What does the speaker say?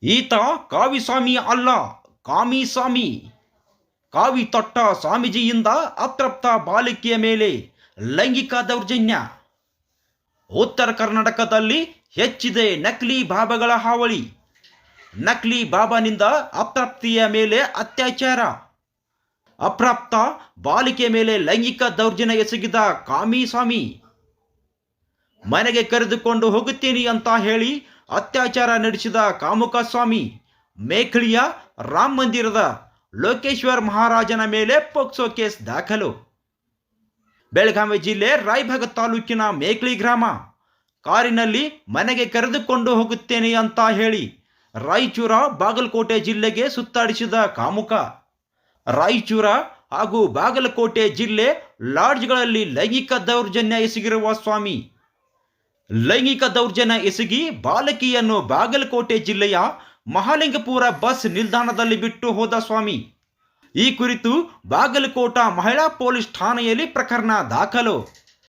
ಈತ ಕಾವಿಸ್ವಾಮಿ ಅಲ್ಲ, ಕಾಮಿಸ್ವಾಮಿ. ಕಾವಿ ತೊಟ್ಟ ಸ್ವಾಮೀಜಿಯಿಂದ ಅತೃಪ್ತ ಬಾಲಿಕೆಯ ಮೇಲೆ ಲೈಂಗಿಕ ದೌರ್ಜನ್ಯ. ಉತ್ತರ ಕರ್ನಾಟಕದಲ್ಲಿ ಹೆಚ್ಚಿದೆ ನಕಲಿ ಬಾಬಾಗಳ ಹಾವಳಿ. ನಕಲಿ ಬಾಬಾನಿಂದ ಅತೃಪ್ತಿಯ ಮೇಲೆ ಅತ್ಯಾಚಾರ. ಅಪ್ರಾಪ್ತ ಬಾಲಿಕೆ ಮೇಲೆ ಲೈಂಗಿಕ ದೌರ್ಜನ್ಯ ಎಸಗಿದ ಕಾಮಿಸ್ವಾಮಿ. ಮನೆಗೆ ಕರೆದುಕೊಂಡು ಹೋಗುತ್ತೀನಿ ಅಂತ ಹೇಳಿ ಅತ್ಯಾಚಾರ ನಡೆಸಿದ ಕಾಮುಕ ಸ್ವಾಮಿ. ಮೇಖಳಿಯ ರಾಮ ಮಂದಿರದ ಲೋಕೇಶ್ವರ್ ಮಹಾರಾಜನ ಮೇಲೆ ಪೋಕ್ಸೋ ಕೇಸ್ ದಾಖಲು. ಬೆಳಗಾವಿ ಜಿಲ್ಲೆ ರಾಯಭಾಗ ತಾಲೂಕಿನ ಮೇಖಳಿ ಗ್ರಾಮ. ಕಾರಿನಲ್ಲಿ ಮನೆಗೆ ಕರೆದುಕೊಂಡು ಹೋಗುತ್ತೇನೆ ಅಂತ ಹೇಳಿ ರಾಯಚೂರ ಬಾಗಲಕೋಟೆ ಜಿಲ್ಲೆಗೆ ಸುತ್ತಾಡಿಸಿದ ಕಾಮುಕ. ರಾಯಚೂರ ಹಾಗೂ ಬಾಗಲಕೋಟೆ ಜಿಲ್ಲೆ ಲಾಡ್ಜ್ಗಳಲ್ಲಿ ಲೈಂಗಿಕ ದೌರ್ಜನ್ಯ ಎಸಗಿರುವ ಸ್ವಾಮಿ. ಲೈಂಗಿಕ ದೌರ್ಜನ್ಯ ಎಸಗಿ ಬಾಲಕಿಯನ್ನು ಬಾಗಲಕೋಟೆ ಜಿಲ್ಲೆಯ ಮಹಾಲಿಂಗಪುರ ಬಸ್ ನಿಲ್ದಾಣದಲ್ಲಿ ಬಿಟ್ಟು ಹೋದ ಸ್ವಾಮಿ. ಈ ಕುರಿತು ಬಾಗಲಕೋಟ ಮಹಿಳಾ ಪೊಲೀಸ್ ಠಾಣೆಯಲ್ಲಿ ಪ್ರಕರಣ ದಾಖಲು.